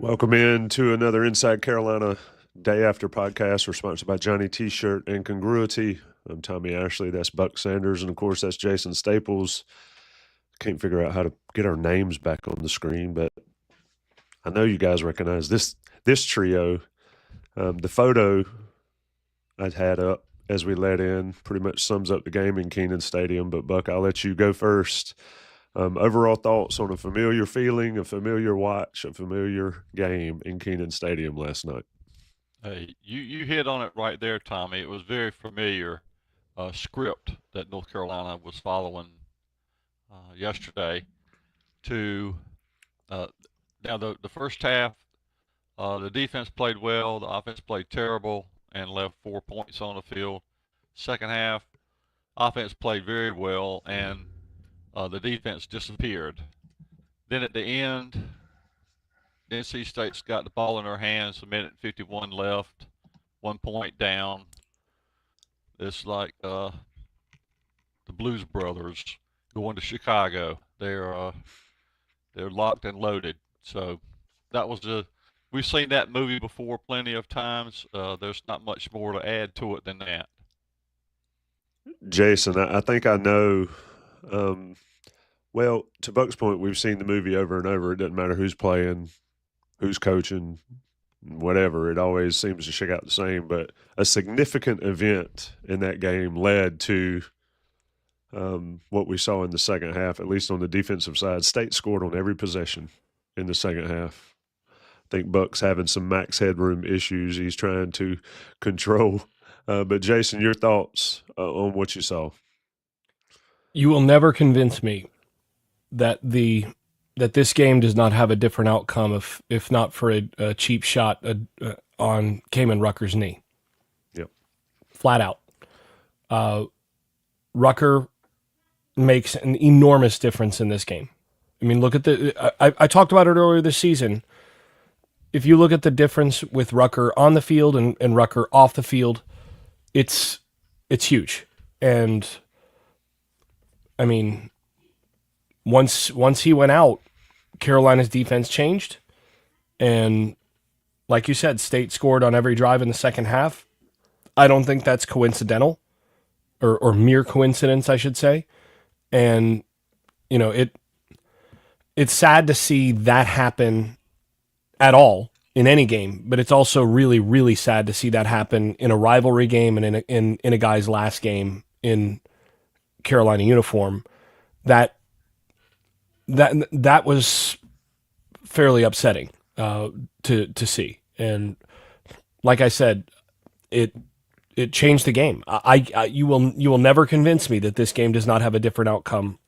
Welcome in to another Inside Carolina Day After podcast. We're sponsored by Johnny T-Shirt and Congruity. I'm Tommy Ashley. That's Buck Sanders. And, of course, that's Jason Staples. Can't figure out how to get our names back on the screen, but I know you guys recognize this trio. The photo I'd had up as we let in pretty much sums up the game in Kenan Stadium. But, Buck, I'll let you go first. Overall thoughts on a familiar feeling, a familiar watch, a familiar game in Kenan Stadium last night. Hey, you hit on it right there, Tommy. It was very familiar script that North Carolina was following yesterday. To uh, Now, the first half, the defense played well, the offense played terrible, and left 4 points on the field. Second half, offense played very well, and the defense disappeared. Then at the end, NC State's got the ball in their hands, a minute and 51 left, 1 point down. It's like the Blues Brothers going to Chicago. They're locked and loaded. So that was we've seen that movie before plenty of times. There's not much more to add to it than that. Jason, I think I know. Well, to Buck's point, we've seen the movie over and over. It doesn't matter who's playing, who's coaching, whatever. It always seems to shake out the same. But a significant event in that game led to what we saw in the second half, at least on the defensive side. State scored on every possession in the second half. I think Buck's having some max headroom issues he's trying to control. But, Jason, your thoughts on what you saw? You will never convince me that this game does not have a different outcome if not for a cheap shot on Kaimon Rucker's knee. Yep. Flat out. Rucker makes an enormous difference in this game. I mean, look at I talked about it earlier this season. If you look at the difference with Rucker on the field and Rucker off the field, it's huge. And I mean, once he went out, Carolina's defense changed. And like you said, State scored on every drive in the second half. I don't think that's coincidental or mere coincidence, I should say. And, you know, it's sad to see that happen at all in any game, but it's also really, really sad to see that happen in a rivalry game and in a guy's last game in Carolina uniform. That was fairly upsetting to see, and like I said, it changed the game. You will never convince me that this game does not have a different outcome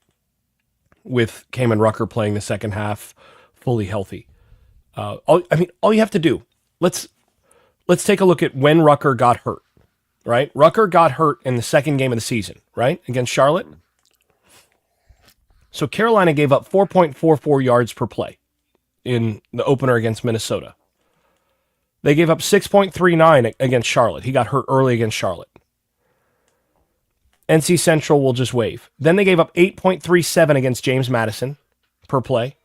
with Kaimon Rucker playing the second half fully healthy. All you have to do, let's take a look at when Rucker got hurt. Right, Rucker got hurt in the second game of the season, right, against Charlotte. So Carolina gave up 4.44 yards per play in the opener against Minnesota. They gave up 6.39 against Charlotte. He got hurt early against Charlotte. NC Central will just wave. Then they gave up 8.37 against James Madison per play.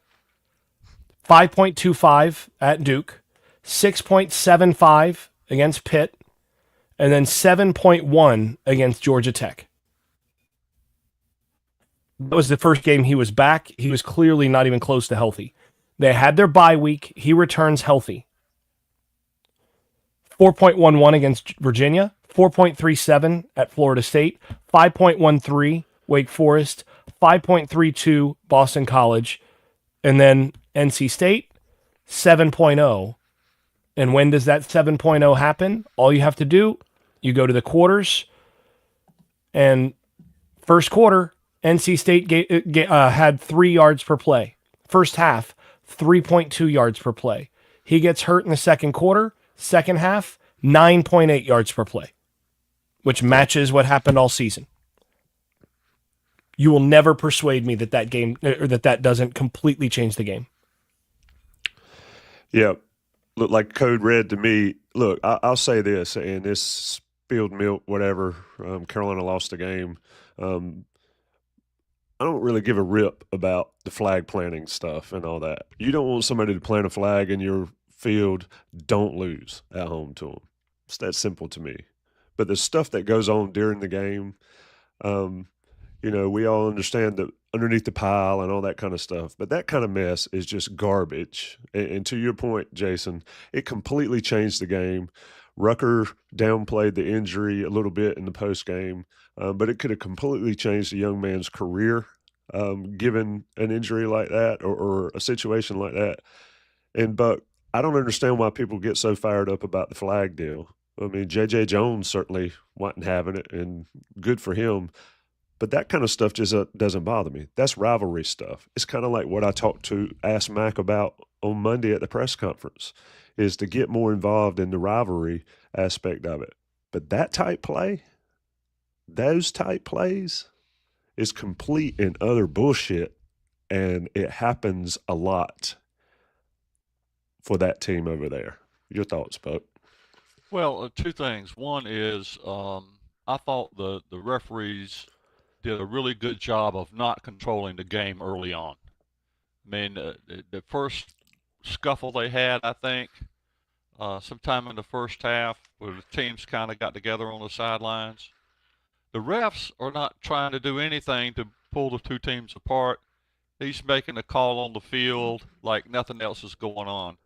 5.25 at Duke. 6.75 against Pitt. And then 7.1 against Georgia Tech. That was the first game he was back. He was clearly not even close to healthy. They had their bye week. He returns healthy. 4.11 against Virginia. 4.37 at Florida State. 5.13 Wake Forest. 5.32 Boston College. And then NC State, 7.0. And when does that 7.0 happen? All you have to do, you go to the quarters, and first quarter, NC State had 3 yards per play. First half, 3.2 yards per play. He gets hurt in the second quarter. Second half, 9.8 yards per play, which matches what happened all season. You will never persuade me that game or that doesn't completely change the game. Yeah, look like code red to me. Look, I'll say this, and this spilled milk, whatever. Carolina lost the game. I don't really give a rip about the flag planting stuff and all that. You don't want somebody to plant a flag in your field, don't lose at home to them. It's that simple to me. But the stuff that goes on during the game, we all understand that underneath the pile and all that kind of stuff. But that kind of mess is just garbage. And to your point, Jason, it completely changed the game. Rucker downplayed the injury a little bit in the postgame, but it could have completely changed a young man's career given an injury like that or a situation like that. And Buck, I don't understand why people get so fired up about the flag deal. I mean, J.J. Jones certainly wasn't having it, and good for him. But that kind of stuff just doesn't bother me. That's rivalry stuff. It's kind of like what I asked Mack about on Monday at the press conference, is to get more involved in the rivalry aspect of it. But that type play, those type plays, is complete and utter bullshit, and it happens a lot for that team over there. Your thoughts, Buck? Well, two things. One is I thought the referees did a really good job of not controlling the game early on. I mean, the first scuffle they had, I think, sometime in the first half, where the teams kind of got together on the sidelines. The refs are not trying to do anything to pull the two teams apart. He's making a call on the field like nothing else is going on.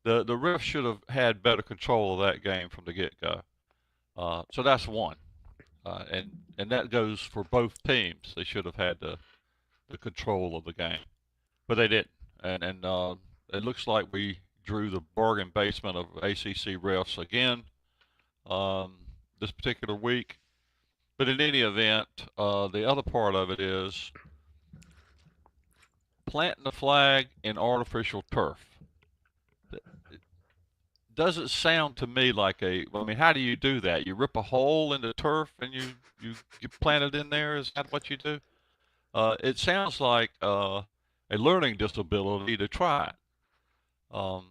The refs should have had better control of that game from the get-go. So that's one. And that goes for both teams. They should have had the control of the game. But they didn't. And it looks like we drew the bargain basement of ACC refs again this particular week. But in any event, the other part of it is planting the flag in artificial turf. It doesn't sound to me like how do you do that? You rip a hole in the turf and you plant it in there? Is that what you do? It sounds like a learning disability to try it. And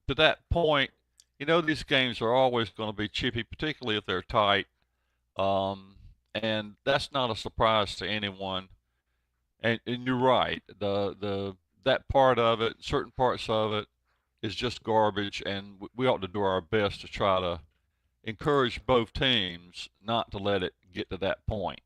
to that point, these games are always going to be chippy, particularly if they're tight. And that's not a surprise to anyone. And you're right. That part of it, certain parts of it, is just garbage, and we ought to do our best to try to encourage both teams not to let it get to that point.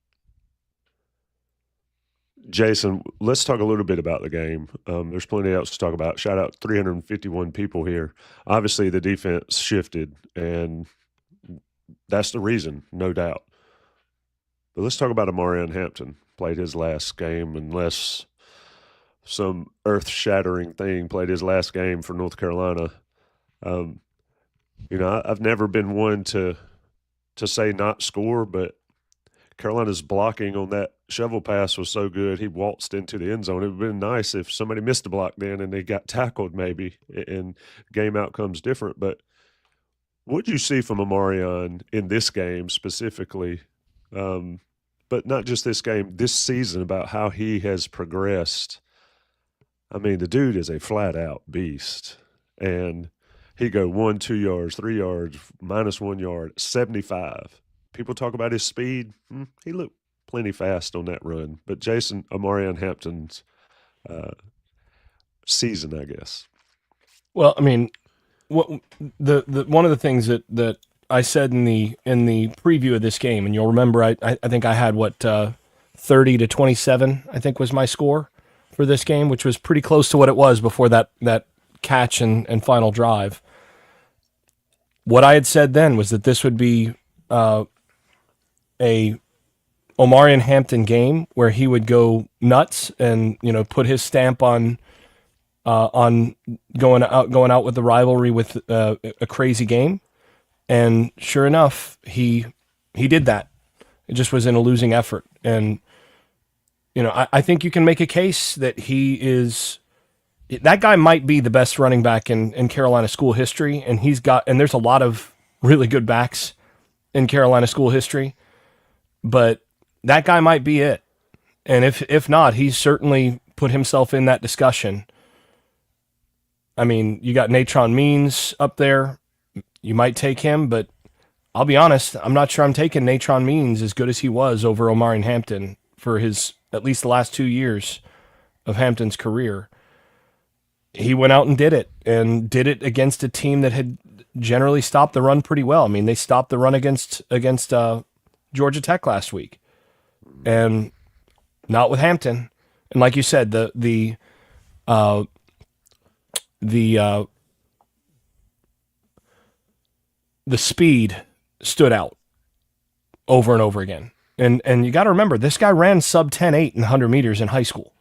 Jason, let's talk a little bit about the game. There's plenty else to talk about. Shout out 351 people here. Obviously, the defense shifted, and that's the reason, no doubt. But let's talk about Omarion Hampton. Played his last game, unless some earth-shattering thing, played his last game for North Carolina. I've never been one to say not score, but Carolina's blocking on that shovel pass was so good, he waltzed into the end zone. It would have been nice if somebody missed the block then and they got tackled maybe, and game outcome's different. But what did you see from Omarion in this game specifically, but not just this game, this season, about how he has progressed? I mean, the dude is a flat-out beast, and he go 1, 2 yards, 3 yards, -1 yard, 75. People talk about his speed. He looked plenty fast on that run. But Jason, Omarion Hampton's season, I guess. Well, I mean, the one of the things that I said in the preview of this game, and you'll remember, I think I had 30-27, I think was my score for this game, which was pretty close to what it was before that catch and final drive. What I had said then was that this would be a Omarion Hampton game where he would go nuts and put his stamp on going out with the rivalry with a crazy game, and sure enough, he did that. It just was in a losing effort, and I think you can make a case that that guy might be the best running back in Carolina school history, and there's a lot of really good backs in Carolina school history, but that guy might be it. And if not, he's certainly put himself in that discussion. I mean, you got Natron Means up there. You might take him, but I'll be honest, I'm not sure I'm taking Natron Means as good as he was over Omarion Hampton for his at least the last 2 years of Hampton's career. he went out and did it against a team that had generally stopped the run pretty well. I mean, they stopped the run against Georgia Tech last week, and not with Hampton. And like you said, the speed stood out over and over again. And you got to remember, this guy ran sub 10.8 in 100 meters in high school.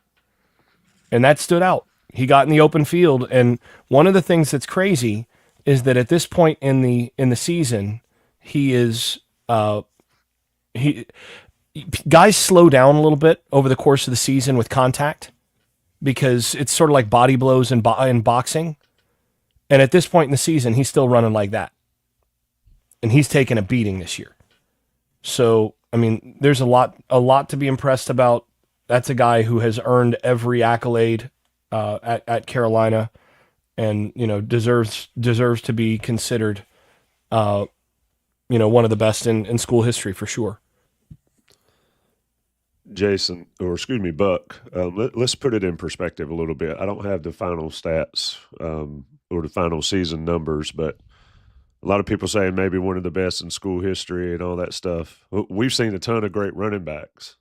And that stood out. He got in the open field. And one of the things that's crazy is that at this point in the season, guys slow down a little bit over the course of the season with contact, because it's sort of like body blows in boxing. And at this point in the season, he's still running like that. And he's taken a beating this year. So, I mean, there's a lot to be impressed about. That's a guy who has earned every accolade at Carolina, and deserves to be considered, one of the best in school history for sure. Jason, or excuse me, Buck, let's put it in perspective a little bit. I don't have the final stats or the final season numbers, but a lot of people saying maybe one of the best in school history and all that stuff. We've seen a ton of great running backs.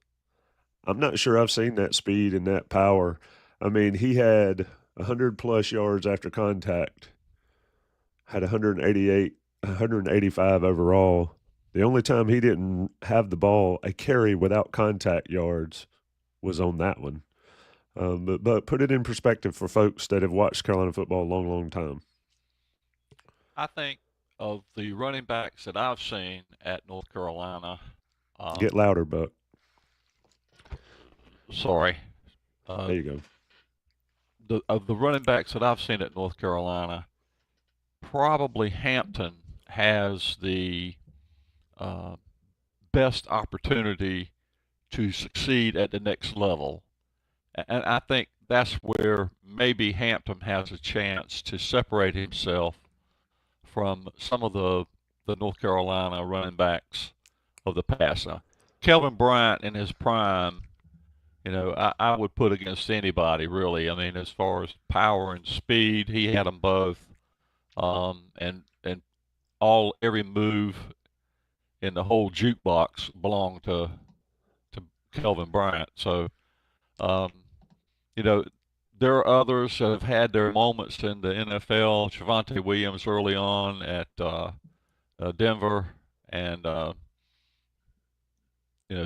I'm not sure I've seen that speed and that power. I mean, he had 100-plus yards after contact, had 188, 185 overall. The only time he didn't have the ball, a carry without contact yards, was on that one. But put it in perspective for folks that have watched Carolina football a long, long time. I think of the running backs that I've seen at North Carolina. Get louder, Buck. Sorry. There you go. Of the running backs that I've seen at North Carolina, probably Hampton has the best opportunity to succeed at the next level. And I think that's where maybe Hampton has a chance to separate himself from some of the North Carolina running backs of the past. Kelvin Bryant in his prime, I would put against anybody, really. I mean, as far as power and speed, he had them both. And every move in the whole jukebox belonged to Kelvin Bryant. So, there are others that have had their moments in the NFL. Javonte Williams early on at Denver, and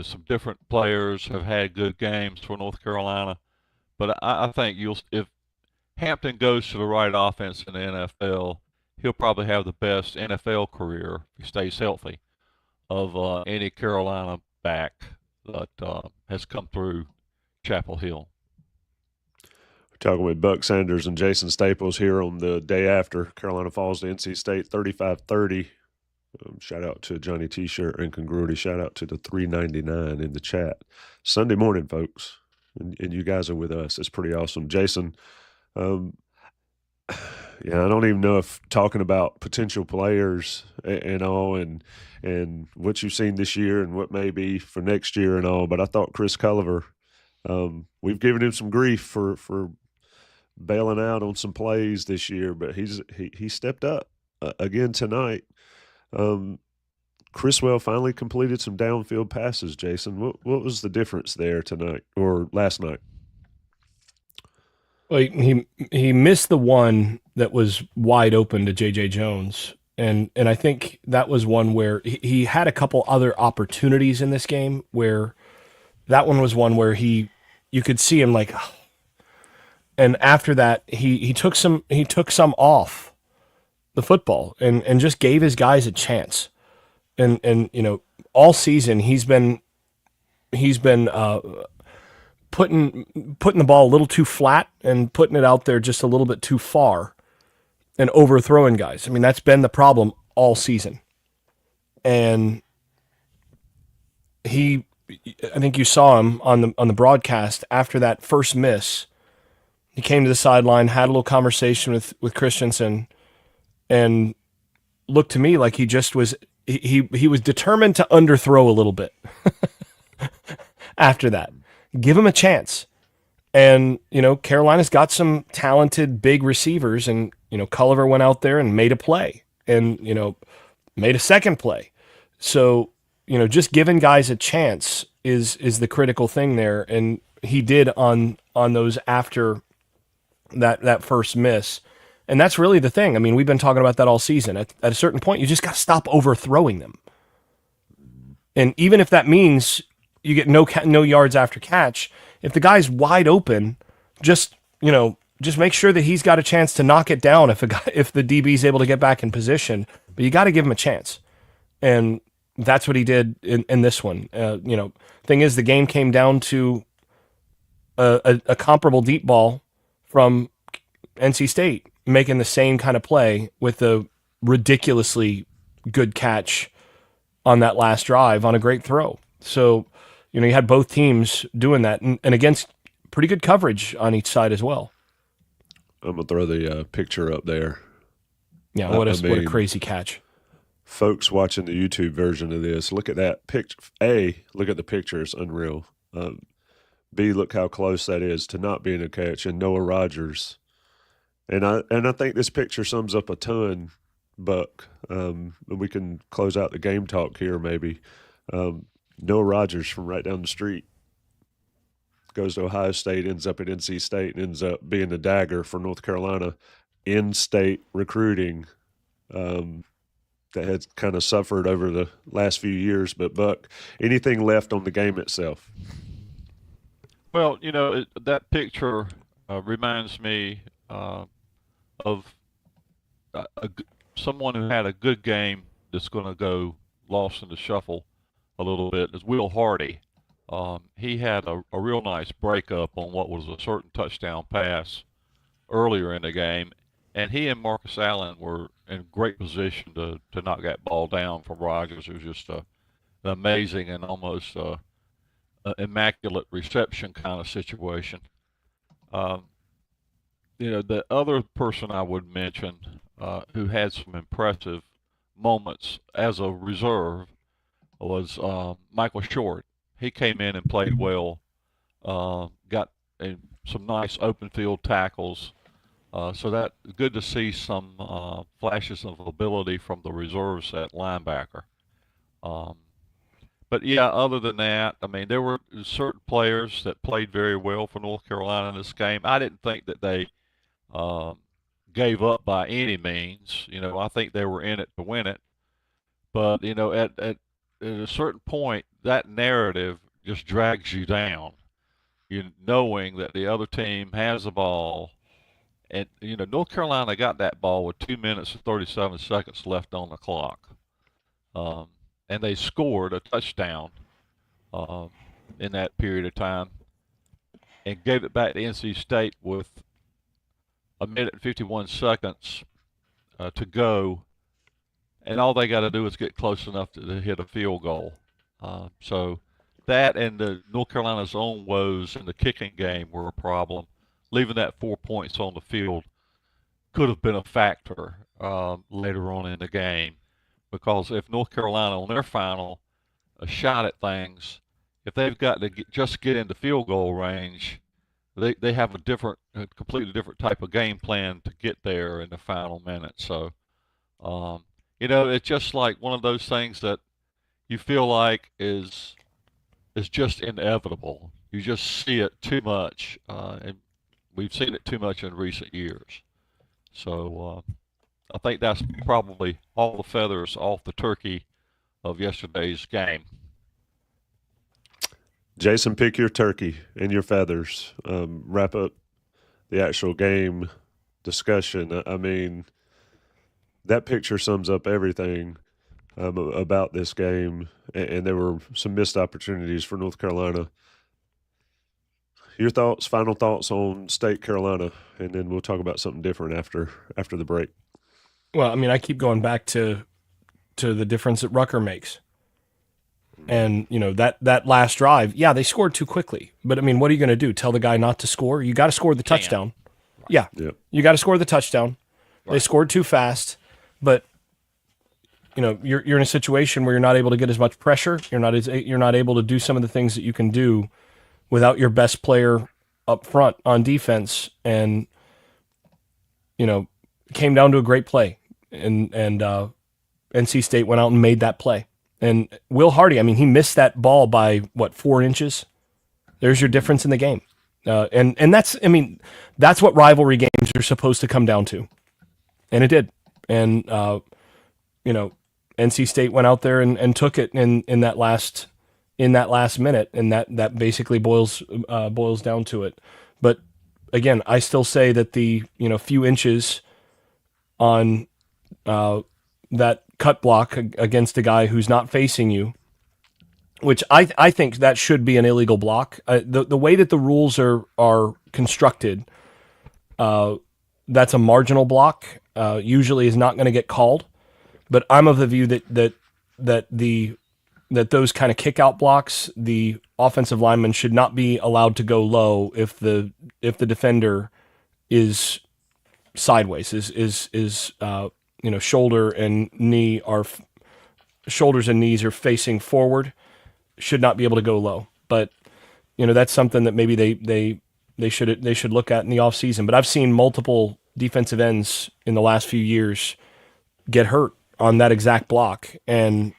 some different players have had good games for North Carolina. But I think if Hampton goes to the right offense in the NFL, he'll probably have the best NFL career, if he stays healthy, of any Carolina back that has come through Chapel Hill. We're talking with Buck Sanders and Jason Staples here on the day after Carolina falls to NC State 35-30. Shout out to Johnny T-shirt and Congruity. Shout out to the 399 in the chat. Sunday morning, folks, and you guys are with us. It's pretty awesome. Jason, I don't even know if talking about potential players and all and what you've seen this year and what may be for next year and all, but I thought Chris Culliver, we've given him some grief for bailing out on some plays this year, but he stepped up again tonight. Criswell finally completed some downfield passes. Jason, what was the difference there tonight or last night? Well, he missed the one that was wide open to J.J. Jones, and I think that was one where he had a couple other opportunities in this game where that one was one where you could see him like, and after that he took some off the football and just gave his guys a chance, and all season he's been putting the ball a little too flat and putting it out there just a little bit too far and overthrowing guys. I mean, that's been the problem all season. And I think you saw him on the broadcast after that first miss. He came to the sideline, had a little conversation with Christensen, and looked to me like he just was he was determined to underthrow a little bit after that. Give him a chance. And, Carolina's got some talented big receivers, and, Culliver went out there and made a play and, made a second play. So, just giving guys a chance is the critical thing there. And he did on those after that first miss. And that's really the thing. I mean, we've been talking about that all season. At a certain point, you just got to stop overthrowing them. And even if that means you get no yards after catch, if the guy's wide open, just make sure that he's got a chance to knock it down if the DB is able to get back in position. But you got to give him a chance. And that's what he did in this one. Thing is, the game came down to a comparable deep ball from NC State making the same kind of play with a ridiculously good catch on that last drive on a great throw. So, you had both teams doing that and against pretty good coverage on each side as well. I'm going to throw the picture up there. Yeah, what a crazy catch. Folks watching the YouTube version of this, look at that picture. A, look at the picture. It's unreal. B, look how close that is to not being a catch. And Noah Rogers. And I think this picture sums up a ton, Buck. We can close out the game talk here maybe. Noah Rogers from right down the street goes to Ohio State, ends up at NC State, and ends up being the dagger for North Carolina in-state recruiting that has kind of suffered over the last few years. But, Buck, anything left on the game itself? Well, that picture reminds me of someone who had a good game that's going to go lost in the shuffle a little bit is Will Hardy. He had a real nice breakup on what was a certain touchdown pass earlier in the game, and he and Marcus Allen were in great position to knock that ball down from Rogers. It was just an amazing and almost immaculate reception kind of situation. The other person I would mention who had some impressive moments as a reserve was Michael Short. He came in and played well, got some nice open field tackles. So that good to see some flashes of ability from the reserves at linebacker. But yeah, other than that, I mean, there were certain players that played very well for North Carolina in this game. I didn't think that they gave up by any means. I think they were in it to win it. But at a certain point, that narrative just drags you down. Knowing that the other team has the ball, and North Carolina got that ball with 2 minutes and 37 seconds left on the clock, and they scored a touchdown in that period of time, and gave it back to NC State with a minute and 51 seconds to go. And all they got to do is get close enough to hit a field goal. So that and the North Carolina's own woes in the kicking game were a problem. Leaving that 4 points on the field could have been a factor later on in the game, because if North Carolina on their final shot at things, if they've got to just get into field goal range, they have a completely different type of game plan to get there in the final minute. So. It's just like one of those things that you feel like is just inevitable. You just see it too much, and we've seen it too much in recent years. So I think that's probably all the feathers off the turkey of yesterday's game. Jason, pick your turkey and your feathers. Wrap up the actual game discussion. I mean, that picture sums up everything about this game, and there were some missed opportunities for North Carolina. Your thoughts, final thoughts on State Carolina, and then we'll talk about something different after the break. Well, I mean, I keep going back to the difference that Rucker makes. And, that last drive, yeah, they scored too quickly. But, I mean, what are you going to do? Tell the guy not to score? You got to score the touchdown. Yeah. Yep. You got to score the touchdown. Right. They scored too fast. But you're in a situation where you're not able to get as much pressure. You're not able to do some of the things that you can do without your best player up front on defense, and came down to a great play, and NC State went out and made that play. And Will Hardy, I mean, he missed that ball by 4 inches. There's your difference in the game, and that's what rivalry games are supposed to come down to, and it did. And NC State went out there and took it in that last minute, and that basically boils down to it. But again, I still say that the few inches on that cut block against a guy who's not facing you, which I think that should be an illegal block. The way that the rules are constructed, that's a marginal block. Usually is not going to get called. But I'm of the view that those kind of kick out blocks, the offensive lineman should not be allowed to go low if the defender is sideways, is shoulder and knee shoulders and knees are facing forward, should not be able to go low. But that's something that maybe they should look at in the offseason. But I've seen multiple defensive ends in the last few years get hurt on that exact block. And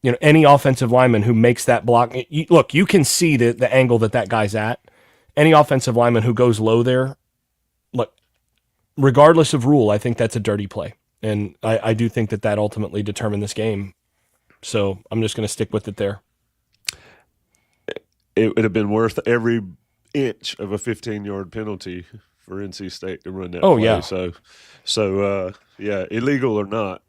any offensive lineman who makes that block, you can see the angle that guy's at. Any offensive lineman who goes low there, look, regardless of rule, I think that's a dirty play. And I do think that ultimately determined this game. So I'm just going to stick with it there. It would have been worth every inch of a 15-yard penalty for NC State to run that play. Yeah. So illegal or not,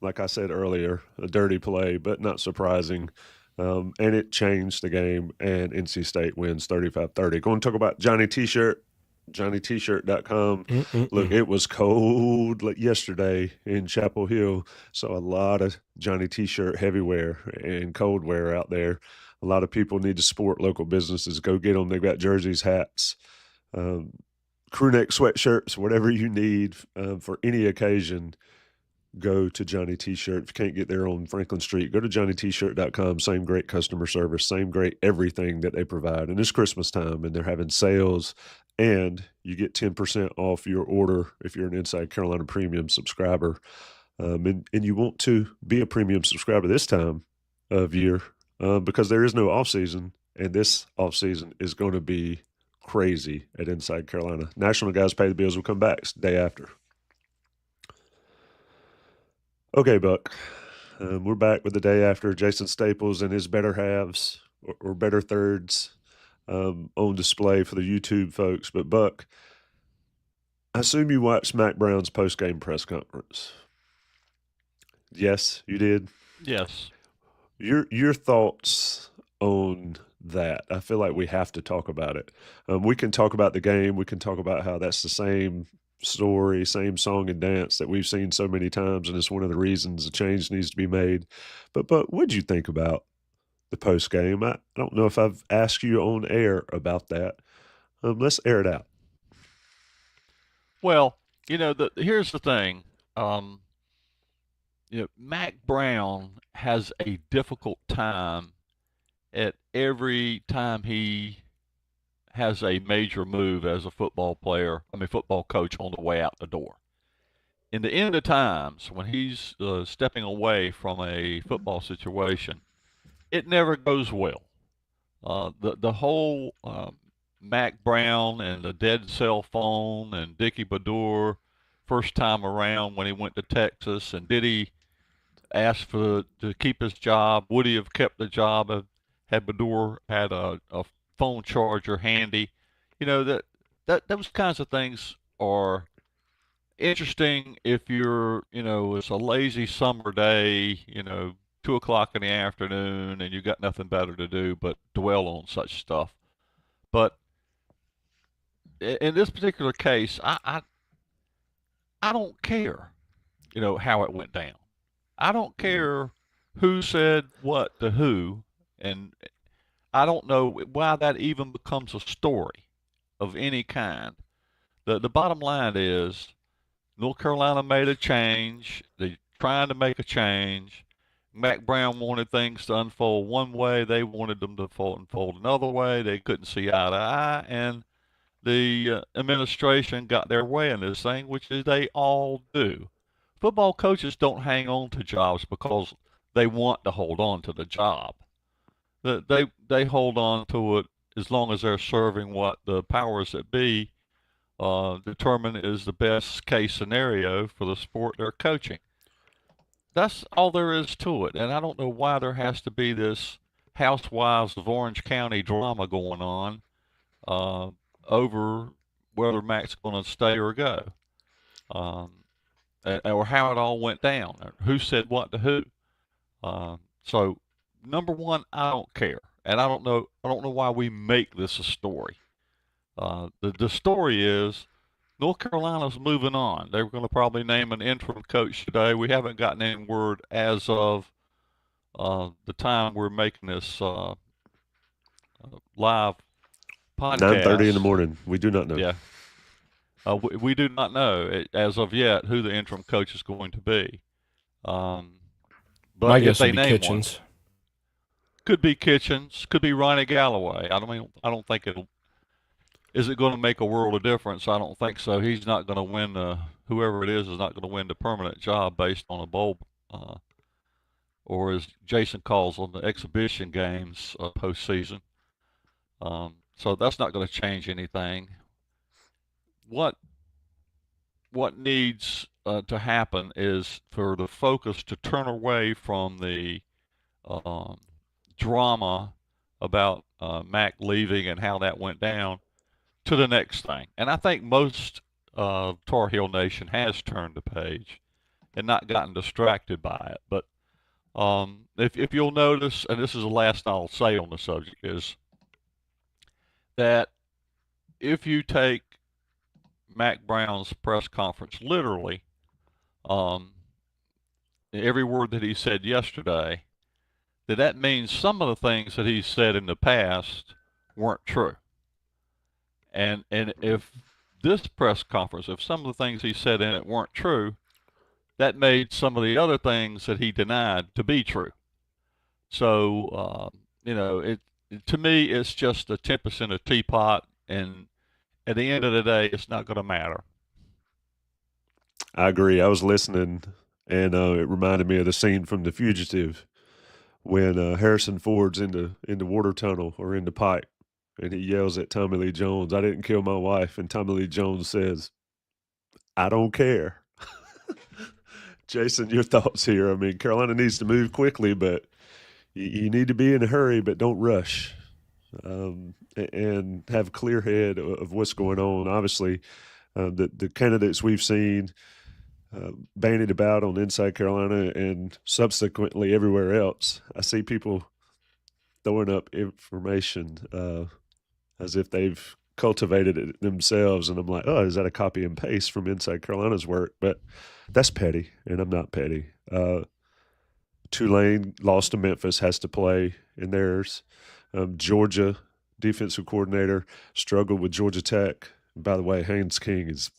like I said earlier, a dirty play, but not surprising. And it changed the game, and NC State wins 35-30. Going to talk about Johnny T-shirt, johnnytshirt.com. Look, it was cold yesterday in Chapel Hill, so a lot of Johnny T-shirt heavy wear and cold wear out there. A lot of people need to support local businesses. Go get them. They've got jerseys, hats, crew neck sweatshirts, whatever you need for any occasion. Go to Johnny T-shirt. If you can't get there on Franklin Street, go to johnnytshirt.com. Same great customer service, same great everything that they provide. And it's Christmas time, and they're having sales, and you get 10% off your order if you're an Inside Carolina Premium subscriber. And you want to be a premium subscriber this time of year because there is no off season, and this off season is going to be crazy at Inside Carolina. National Guys Pay the Bills will come back day after. Okay, Buck. We're back with the day after. Jason Staples and his better halves or better thirds on display for the YouTube folks. But, Buck, I assume you watched Mack Brown's post-game press conference. Yes, you did? Yes. Your thoughts on that? I feel like we have to talk about it. We can talk about the game. We can talk about how that's the same story, same song and dance that we've seen so many times, and it's one of the reasons a change needs to be made. But what'd you think about the post game? I don't know if I've asked you on air about that. Let's air it out. Well, here's the thing. Mack Brown has a difficult time at every time he has a major move as a football coach on the way out the door. In the end of times, when he's stepping away from a football situation, it never goes well. The whole Mack Brown and the dead cell phone and Dickie Badur first time around when he went to Texas, and did he ask to keep his job? Would he have kept the job had Badur had a phone charger handy? Those kinds of things are interesting if you're, it's a lazy summer day, 2:00 in the afternoon, and you got nothing better to do but dwell on such stuff. But in this particular case, I don't care, how it went down. I don't care who said what to who, and I don't know why that even becomes a story of any kind. The bottom line is North Carolina made a change. They're trying to make a change. Mack Brown wanted things to unfold one way. They wanted them to unfold another way. They couldn't see eye to eye, and the administration got their way in this thing, which is they all do. Football coaches don't hang on to jobs because they want to hold on to the job. They hold on to it as long as they're serving what the powers that be determine is the best case scenario for the sport they're coaching. That's all there is to it. And I don't know why there has to be this Housewives of Orange County drama going on over whether Mack's going to stay or go, or how it all went down, or who said what to who. So, number one, I don't care, and I don't know why we make this a story. The story is North Carolina's moving on. They're going to probably name an interim coach today. We haven't gotten any word as of the time we're making this live podcast. 9:30 in the morning. We do not know. Yeah. We do not know as of yet who the interim coach is going to be. But My if guess they would be name Kitchens. one, could be Kitchens, could be Ronnie Galloway. I don't think it'll. Is it going to make a world of difference? I don't think so. He's not going to win. Whoever it is not going to win the permanent job based on a bowl, or as Jason calls them, the exhibition games postseason. So that's not going to change anything. What needs to happen is for the focus to turn away from the drama about Mack leaving and how that went down to the next thing. And I think most Tar Heel Nation has turned the page and not gotten distracted by it. But if you'll notice, and this is the last I'll say on the subject, is that if you take Mack Brown's press conference literally, every word that he said yesterday, that means some of the things that he said in the past weren't true. And if this press conference, if some of the things he said in it weren't true, that made some of the other things that he denied to be true. So, to me, it's just a tempest in a teapot, and at the end of the day, it's not going to matter. I agree. I was listening, and it reminded me of the scene from The Fugitive when Harrison Ford's in the water tunnel or in the pipe, and he yells at Tommy Lee Jones, "I didn't kill my wife," and Tommy Lee Jones says, "I don't care." Jason, your thoughts here? I mean, Carolina needs to move quickly, but you need to be in a hurry, but don't rush, and have a clear head of what's going on. Obviously, the candidates we've seen bandied about on Inside Carolina and subsequently everywhere else, I see people throwing up information as if they've cultivated it themselves, and I'm like, oh, is that a copy and paste from Inside Carolina's work? But that's petty, and I'm not petty. Tulane lost to Memphis, has to play in theirs. Georgia defensive coordinator struggled with Georgia Tech. By the way, Haynes King is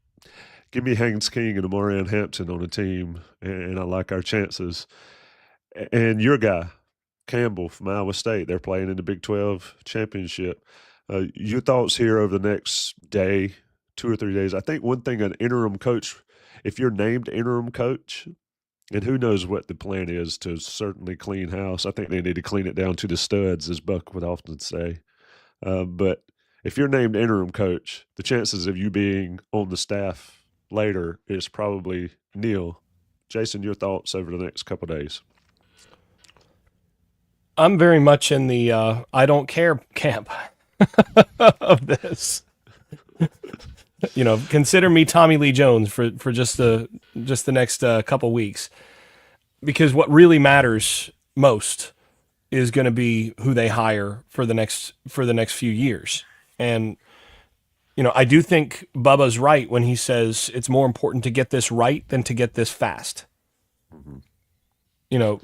– give me Haynes King and Omarion Hampton on a team, and I like our chances. And your guy, Campbell from Iowa State, they're playing in the Big 12 championship. Your thoughts here over the next day, 2 or 3 days? I think one thing an interim coach, if you're named interim coach – and who knows what the plan is to certainly clean house. I think they need to clean it down to the studs, as Buck would often say. But if you're named interim coach, the chances of you being on the staff later is probably nil. Jason, your thoughts over the next couple of days? I'm very much in the I don't care camp of this. Consider me Tommy Lee Jones for just the next couple weeks, because what really matters most is going to be who they hire for the next few years. And I do think Bubba's right when he says it's more important to get this right than to get this fast. Mm-hmm.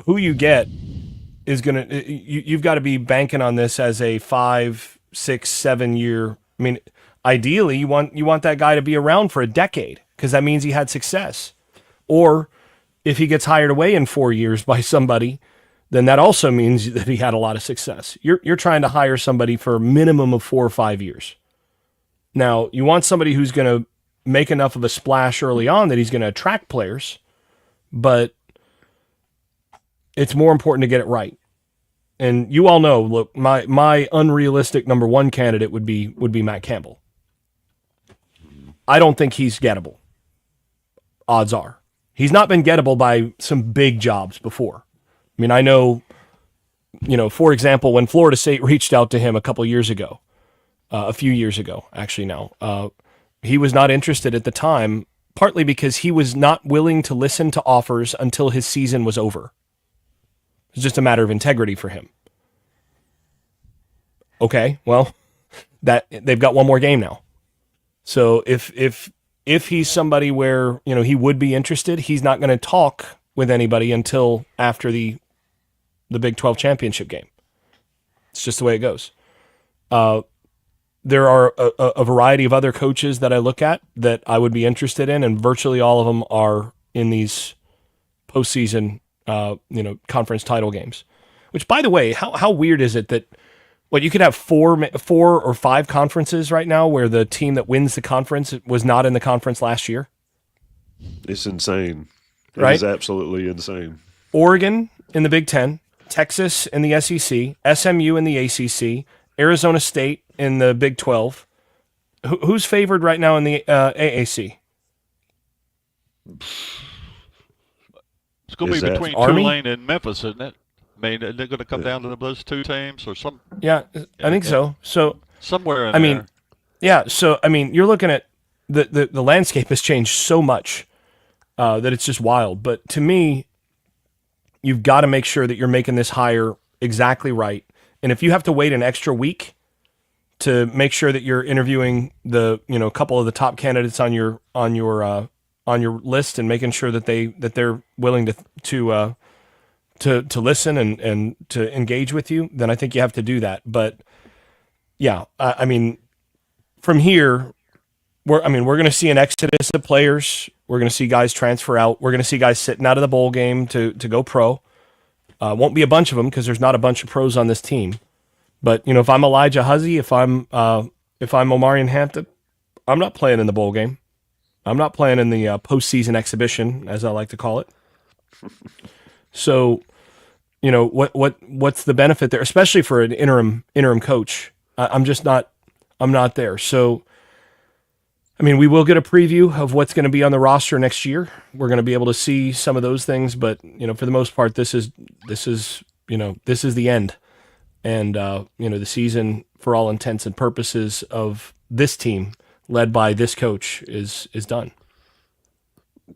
Who you get is going to you've got to be banking on this as a 5, 6, 7 year. I mean, ideally, you want that guy to be around for a decade, because that means he had success. Or if he gets hired away in 4 years by somebody, then that also means that he had a lot of success. You're trying to hire somebody for a minimum of 4 or 5 years. Now, you want somebody who's going to make enough of a splash early on that he's going to attract players, but it's more important to get it right. And you all know, look, my unrealistic number one candidate would be Matt Campbell. I don't think he's gettable. Odds are. He's not been gettable by some big jobs before. I mean, I know, for example, when Florida State reached out to him a few years ago, actually now, he was not interested at the time, partly because he was not willing to listen to offers until his season was over. It's just a matter of integrity for him. Okay, well, that they've got one more game now. So if he's somebody where, he would be interested, he's not going to talk with anybody until after the Big 12 championship game. It's just the way it goes. There are a variety of other coaches that I look at that I would be interested in, and virtually all of them are in these postseason, conference title games. Which, by the way, how weird is it that you could have four or five conferences right now where the team that wins the conference was not in the conference last year? It's insane. It Right? is absolutely insane. Oregon in the Big Ten, Texas in the SEC, SMU in the ACC, Arizona State in the Big 12. Who's favored right now in the AAC? It's going to Is be that between Army? Tulane and Memphis, isn't it? I mean, isn't it going to come down to those two teams or some? Yeah, I think so. So, Somewhere in I there. mean, yeah. So, I mean, you're looking at the landscape has changed so much that it's just wild. But to me, you've got to make sure that you're making this hire exactly right. And if you have to wait an extra week to make sure that you're interviewing the couple of the top candidates on your list and making sure that they're willing to listen and to engage with you, then I think you have to do that. But yeah, I mean, from here, we're going to see an exodus of players. We're going to see guys transfer out. We're going to see guys sitting out of the bowl game to go pro. Won't be a bunch of them because there's not a bunch of pros on this team. But if I'm Elijah Huzzy, if I'm Omarion Hampton, I'm not playing in the bowl game. I'm not playing in the postseason exhibition, as I like to call it. So, what's the benefit there, especially for an interim coach? I'm not there. So, I mean, we will get a preview of what's going to be on the roster next year. We're going to be able to see some of those things, but for the most part, this is the end, and the season, for all intents and purposes, of this team led by this coach is done.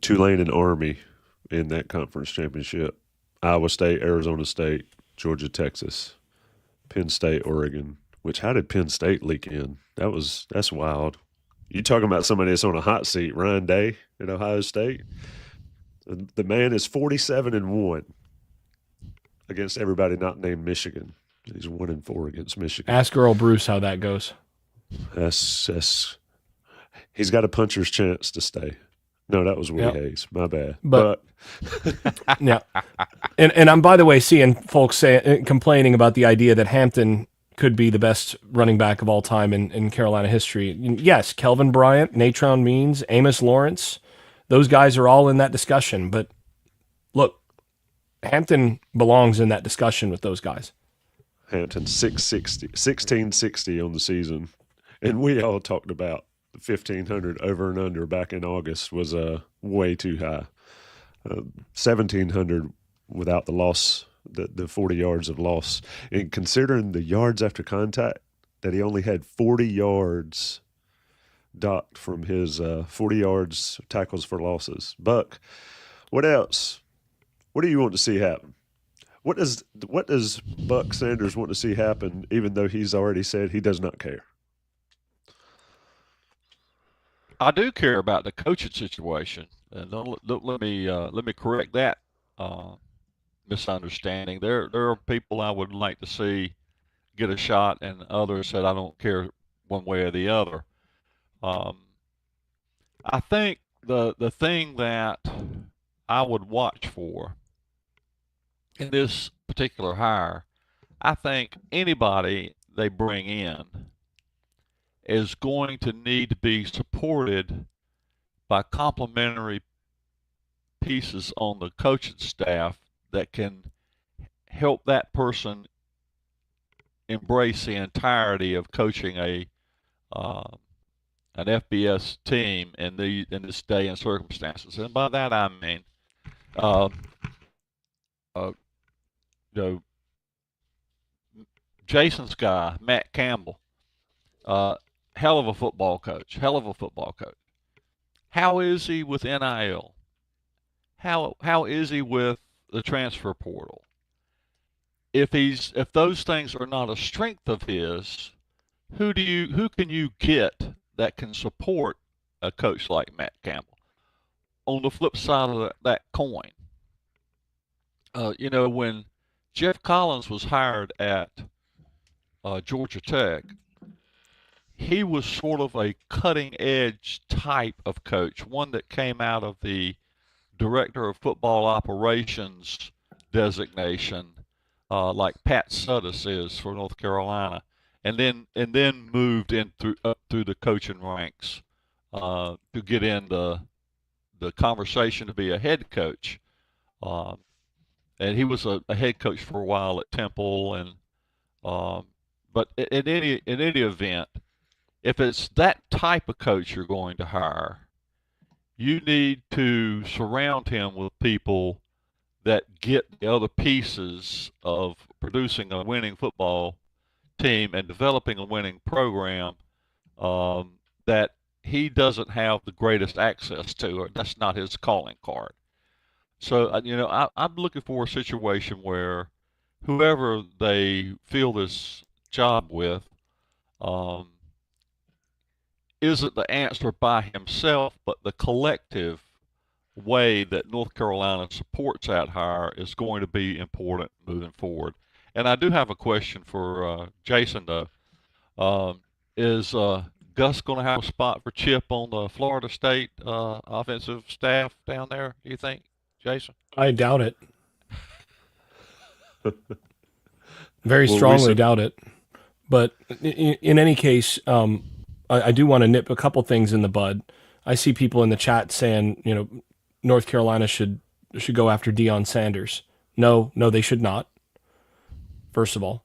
Tulane and Army in that conference championship. Iowa State, Arizona State, Georgia, Texas, Penn State, Oregon. Which, how did Penn State leak in? That's wild. You talking about somebody that's on a hot seat, Ryan Day at Ohio State. The man is 47-1 against everybody not named Michigan. He's 1-4 against Michigan. Ask Earl Bruce how that goes. He's got a puncher's chance to stay. No, that was Willie Yep. Hayes. My bad. But yeah, and I'm, by the way, seeing folks complaining about the idea that Hampton could be the best running back of all time in Carolina history. Yes, Kelvin Bryant, Natron Means, Amos Lawrence, those guys are all in that discussion. But look, Hampton belongs in that discussion with those guys. Hampton 1660 on the season, and we all talked about 1,500 over and under back in August was way too high. 1,700 without the loss, the 40 yards of loss. And considering the yards after contact, that he only had 40 yards docked from his 40 yards tackles for losses. Buck, what else? What do you want to see happen? What does Buck Sanders want to see happen, even though he's already said he does not care? I do care about the coaching situation, and let me correct that misunderstanding. There are people I would like to see get a shot, and others that I don't care one way or the other. I think the thing that I would watch for in this particular hire, I think anybody they bring in is going to need to be supported by complementary pieces on the coaching staff that can help that person embrace the entirety of coaching an FBS team in this day and circumstances. And by that I mean, uh, uh, you know, Jason's guy, Matt Campbell, hell of a football coach. How is he with NIL? How is he with the transfer portal? If those things are not a strength of his, who can you get that can support a coach like Matt Campbell? On the flip side of that coin, when Jeff Collins was hired at Georgia Tech, he was sort of a cutting edge type of coach, one that came out of the director of football operations designation, like Pat Sudduth is for North Carolina, and then moved up through the coaching ranks to get in the conversation to be a head coach. And he was a head coach for a while at Temple, and but in any event, if it's that type of coach you're going to hire, you need to surround him with people that get the other pieces of producing a winning football team and developing a winning program that he doesn't have the greatest access to, or that's not his calling card. So, I'm looking for a situation where whoever they fill this job with isn't the answer by himself, but the collective way that North Carolina supports that hire is going to be important moving forward. And I do have a question for Jason, though. Is Gus going to have a spot for Chip on the Florida State offensive staff down there, do you think, Jason? I doubt it. Very strongly doubt it. But in any case, I do want to nip a couple things in the bud. I see people in the chat saying, North Carolina should go after Deion Sanders. No, they should not. First of all.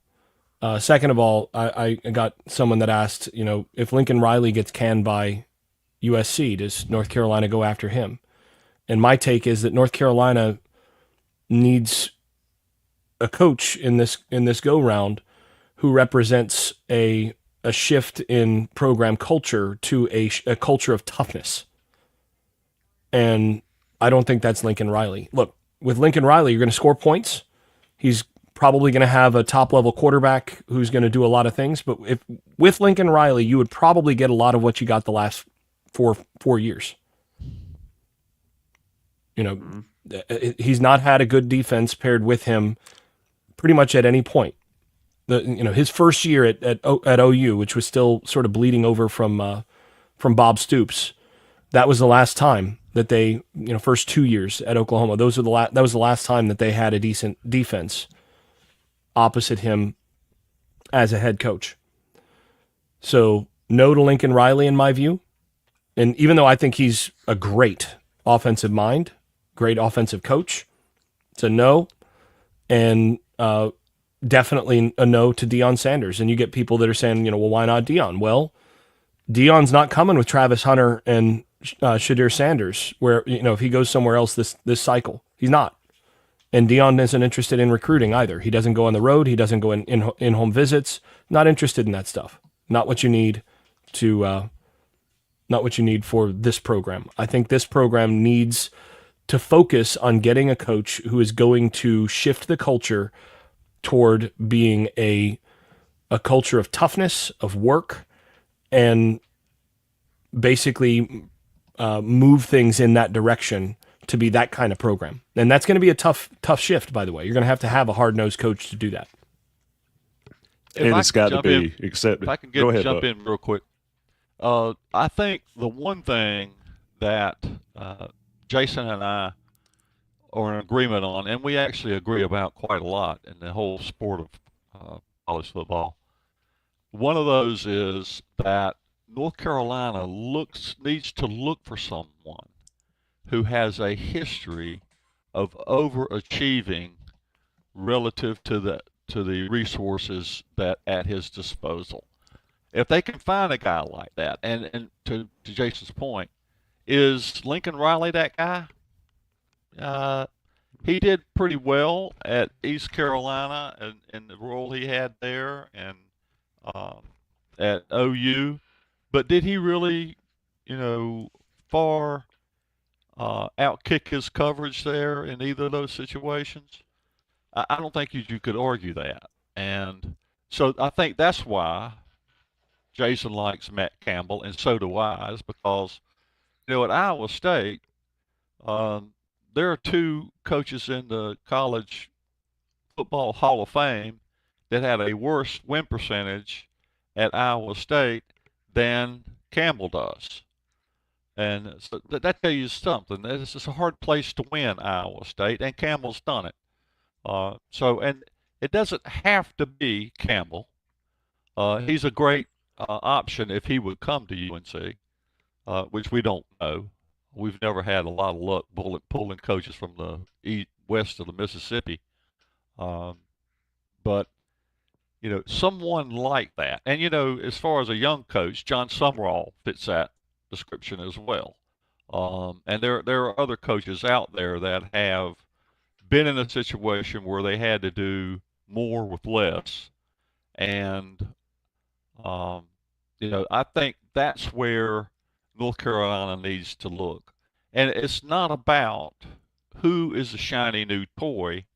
Second of all, I got someone that asked, if Lincoln Riley gets canned by USC, does North Carolina go after him? And my take is that North Carolina needs a coach in this go round who represents a shift in program culture to a culture of toughness. And I don't think that's Lincoln Riley. Look, with Lincoln Riley, you're going to score points. He's probably going to have a top-level quarterback who's going to do a lot of things. But with Lincoln Riley, you would probably get a lot of what you got the last four years. He's not had a good defense paired with him pretty much at any point. His first year at OU, which was still sort of bleeding over from Bob Stoops, that was the last time that they, first 2 years at Oklahoma, that was the last time that they had a decent defense opposite him as a head coach. So no to Lincoln Riley in my view. And even though I think he's a great offensive mind, great offensive coach, it's a no. And definitely a no to Deion Sanders. And you get people that are saying, well, why not Deion? Well, Deion's not coming with Travis Hunter and Shadir Sanders, where, if he goes somewhere else this cycle, he's not. And Deion isn't interested in recruiting either. He doesn't go on the road. He doesn't go in home visits. Not interested in that stuff. Not what you need for this program. I think this program needs to focus on getting a coach who is going to shift the culture toward being a culture of toughness, of work, and basically move things in that direction to be that kind of program. And that's going to be a tough shift, by the way. You're going to have a hard-nosed coach to do that. And it's got to be accepted. If I can jump in real quick. I think the one thing that Jason and I are in agreement on, and we actually agree about quite a lot in the whole sport of college football, one of those is that North Carolina needs to look for someone who has a history of overachieving relative to the resources that at his disposal. If they can find a guy like that, and to Jason's point, is Lincoln Riley that guy? Uh, he did pretty well at East Carolina and in the role he had there, and um, at OU. But did he really, far outkick his coverage there in either of those situations? I don't think you could argue that. And so I think that's why Jason likes Matt Campbell, and so do I, is because, at Iowa State, um, there are two coaches in the College Football Hall of Fame that had a worse win percentage at Iowa State than Campbell does. And so that tells you something. This is a hard place to win, Iowa State, and Campbell's done it. And it doesn't have to be Campbell. He's a great option if he would come to UNC, which we don't know. We've never had a lot of luck pulling coaches from the west of the Mississippi. But someone like that. And, as far as a young coach, John Sumrall fits that description as well. And there are other coaches out there that have been in a situation where they had to do more with less. And, I think that's where North Carolina needs to look. And it's not about who is the shiny new toy.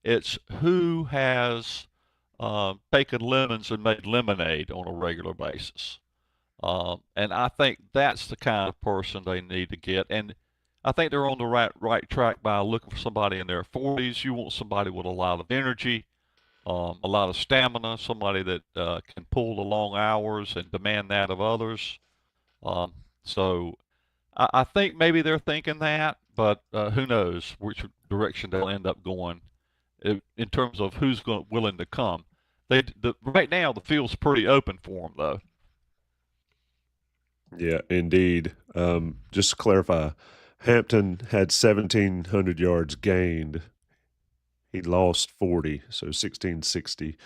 It's who has taken lemons and made lemonade on a regular basis. And I think that's the kind of person they need to get. And I think they're on the right track by looking for somebody in their 40s. You want somebody with a lot of energy, a lot of stamina, somebody that can pull the long hours and demand that of others. So I think maybe they're thinking that, but who knows which direction they'll end up going in terms of who's willing to come. Right now, the field's pretty open for them, though. Yeah, indeed. Just to clarify, Hampton had 1,700 yards gained. He lost 40, so 1,660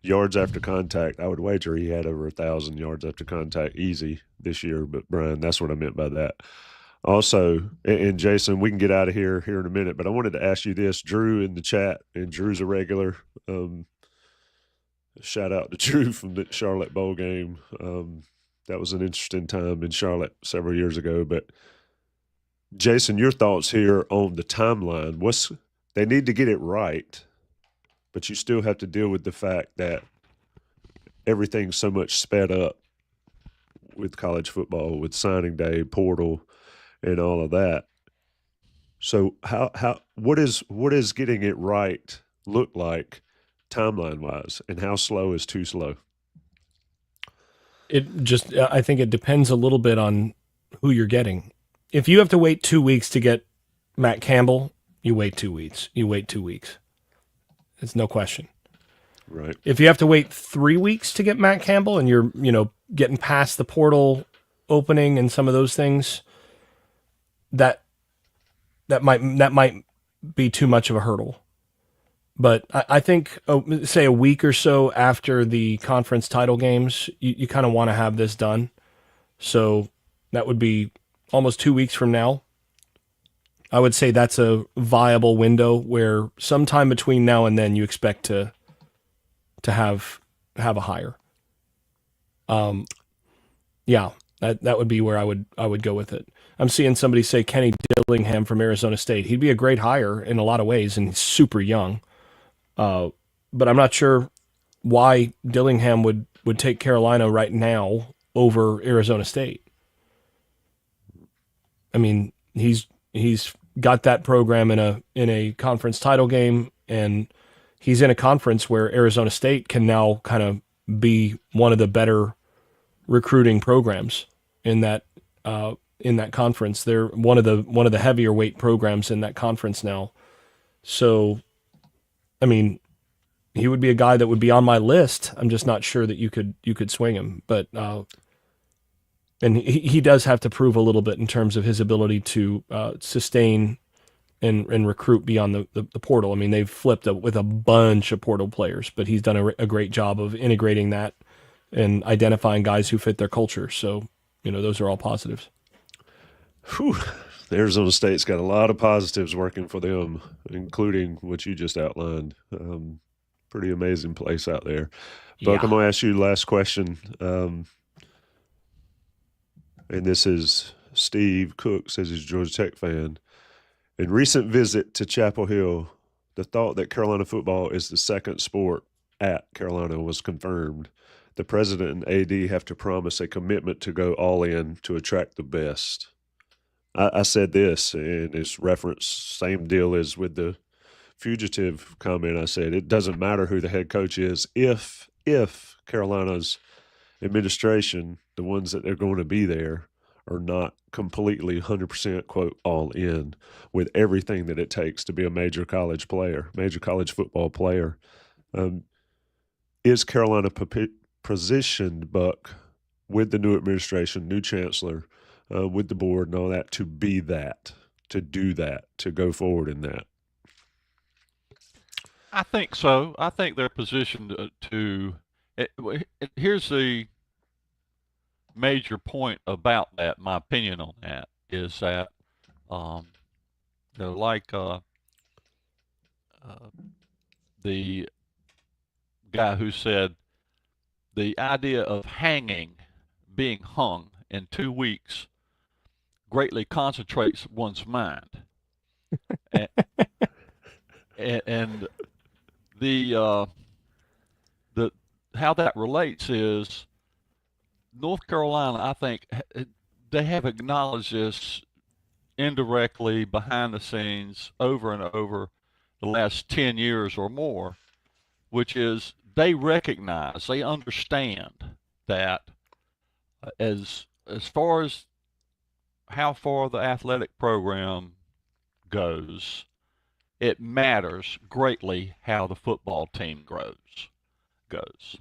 yards after contact. I would wager he had over 1,000 yards after contact easy this year. But Brian, that's what I meant by that. Also, and Jason, we can get out of here in a minute, but I wanted to ask you this. Drew in the chat, and Drew's a regular. Shout out to Drew from the Charlotte Bowl game. That was an interesting time in Charlotte several years ago. But Jason, your thoughts here on the timeline. They need to get it right, but you still have to deal with the fact that everything's so much sped up with college football, with signing day, portal, and all of that. So what is getting it right look like timeline wise, and how slow is too slow? I think it depends a little bit on who you're getting. If you have to wait 2 weeks to get Matt Campbell, you wait 2 weeks. It's no question. Right. If you have to wait 3 weeks to get Matt Campbell and you're, getting past the portal opening and some of those things, that might be too much of a hurdle. But I think, say a week or so after the conference title games, you kind of want to have this done. So that would be almost 2 weeks from now. I would say that's a viable window where sometime between now and then you expect to have a hire. Yeah, that would be where I would go with it. I'm seeing somebody say Kenny Dillingham from Arizona State. He'd be a great hire in a lot of ways, and he's super young. But I'm not sure why Dillingham would take Carolina right now over Arizona State. I mean, he's got that program in a conference title game, and he's in a conference where Arizona State can now kind of be one of the better recruiting programs in that conference. They're one of the heavier weight programs in that conference now. So, I mean, he would be a guy that would be on my list. I'm just not sure that you could swing him. But And he does have to prove a little bit in terms of his ability to sustain and recruit beyond the portal. I mean, they've flipped with a bunch of portal players, but he's done a great job of integrating that and identifying guys who fit their culture. So, those are all positives. Whew. Arizona State's got a lot of positives working for them, including what you just outlined. Pretty amazing place out there. Buck, I'm going to ask you the last question. And this is Steve Cook, says he's a Georgia Tech fan. In recent visit to Chapel Hill, the thought that Carolina football is the second sport at Carolina was confirmed. The president and AD have to promise a commitment to go all in to attract the best. I said this, and it's referenced, same deal as with the fugitive comment. I said it doesn't matter who the head coach is if Carolina's administration, the ones that are going to be there, are not completely 100% quote all in with everything that it takes to be a major college football player. Is Carolina positioned, Buck, with the new administration, new chancellor, with the board and all that, to be that, to do that, to go forward in that? I think so. I think they're positioned here's the major point about that. My opinion on that is that, the guy who said the idea of being hung in 2 weeks greatly concentrates one's mind. and the how that relates is North Carolina, I think, they have acknowledged this indirectly behind the scenes over and over the last 10 years or more, which is they understand that as far as how far the athletic program goes, it matters greatly how the football team goes.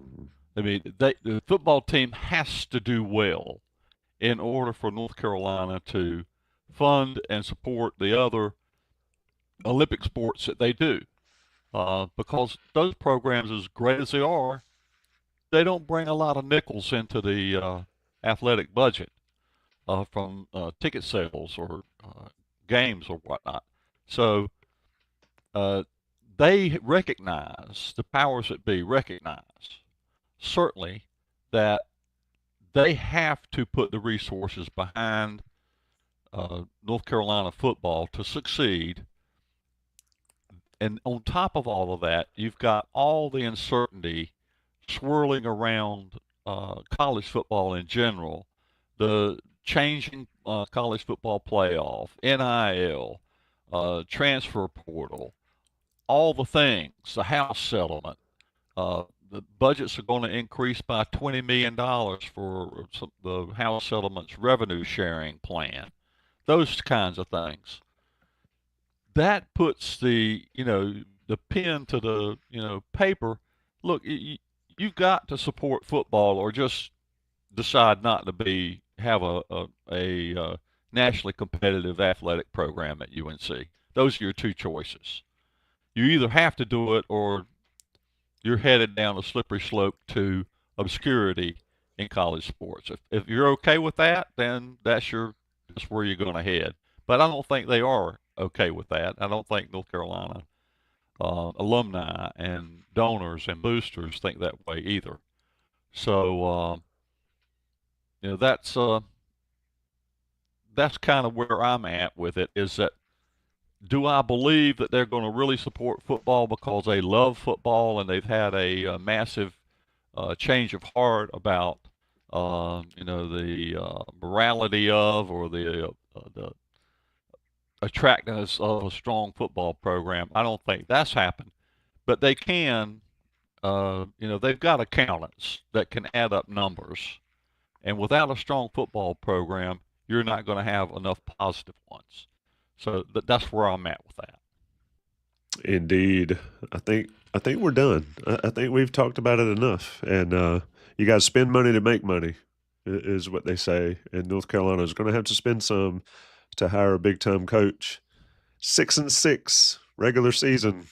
I mean, the football team has to do well in order for North Carolina to fund and support the other Olympic sports that they do. Because those programs, as great as they are, they don't bring a lot of nickels into the athletic budget from ticket sales or games or whatnot. So they recognize, the powers that be recognize, certainly, that they have to put the resources behind North Carolina football to succeed. And on top of all of that, you've got all the uncertainty swirling around college football in general, the changing college football playoff, NIL, transfer portal, all the things, the House settlement. The budgets are going to increase by $20 million for the House settlement's revenue sharing plan, those kinds of things. That puts the pen to the paper. Look, you've got to support football or just decide not to have a nationally competitive athletic program at UNC. Those are your two choices. You either have to do it or you're headed down a slippery slope to obscurity in college sports. If you're okay with that, then that's where you're going to head. But I don't think they are okay with that. I don't think North Carolina alumni and donors and boosters think that way either. So that's kind of where I'm at with it. Is that, do I believe that they're going to really support football because they love football and they've had a massive change of heart about the morality of or the attractiveness of a strong football program? I don't think that's happened, but they can. They've got accountants that can add up numbers, and without a strong football program, you're not going to have enough positive ones. So that's where I'm at with that. Indeed. I think we're done. I think we've talked about it enough. And you guys spend money to make money. is what they say. And North Carolina is going to have to spend some to hire a big-time coach. 6-6 regular season.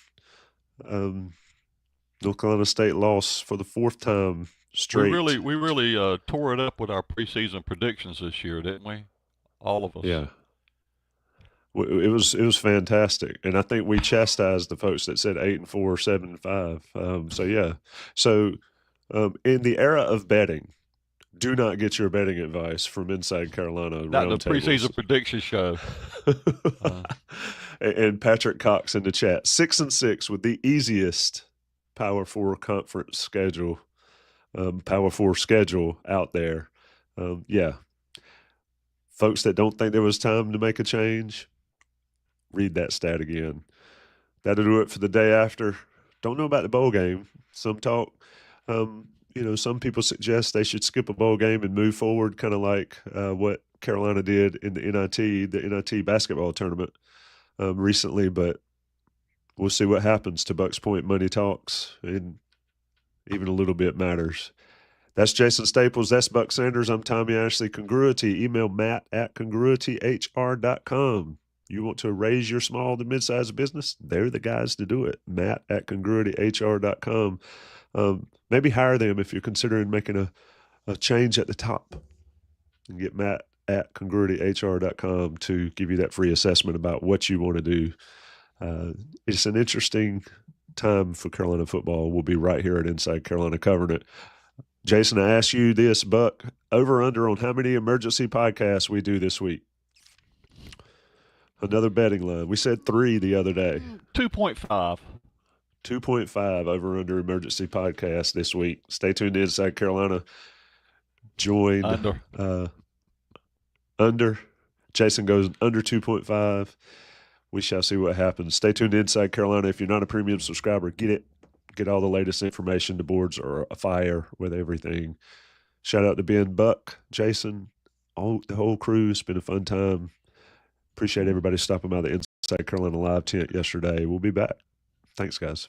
North Carolina State lost for the fourth time straight. We really tore it up with our preseason predictions this year, didn't we? All of us. Yeah. It was fantastic, and I think we chastised the folks that said 8-4, 7-5. So yeah. So in the era of betting, do not get your betting advice from Inside Carolina. Not the roundtables. preseason prediction show. And Patrick Cox in the chat, 6-6 with the easiest Power 4 conference schedule, Power 4 schedule out there. Yeah. Folks that don't think there was time to make a change, read that stat again. That'll do it for the day after. Don't know about the bowl game. Some talk, some people suggest they should skip a bowl game and move forward, kind of like what Carolina did in the NIT basketball tournament recently. But we'll see what happens to Bucks Point. Money talks, and even a little bit matters. That's Jason Staples. That's Buck Sanders. I'm Tommy Ashley. Congruity. Email matt@congruityhr.com. You want to raise your small to mid-sized business? They're the guys to do it. matt@congruityhr.com. Maybe hire them if you're considering making a change at the top. And get matt@congruityhr.com to give you that free assessment about what you want to do. It's an interesting time for Carolina football. We'll be right here at Inside Carolina covering it. Jason, I ask you this, Buck, over under on how many emergency podcasts we do this week? Another betting line. We said 3 the other day. 2.5. 2.5 over under emergency podcast this week. Stay tuned to Inside Carolina. Join under. Jason goes under 2.5. We shall see what happens. Stay tuned to Inside Carolina. If you're not a premium subscriber, get it. Get all the latest information. The boards are afire with everything. Shout out to Ben, Buck, Jason, the whole crew. It's been a fun time. Appreciate everybody stopping by the Inside Carolina live tent yesterday. We'll be back. Thanks, guys.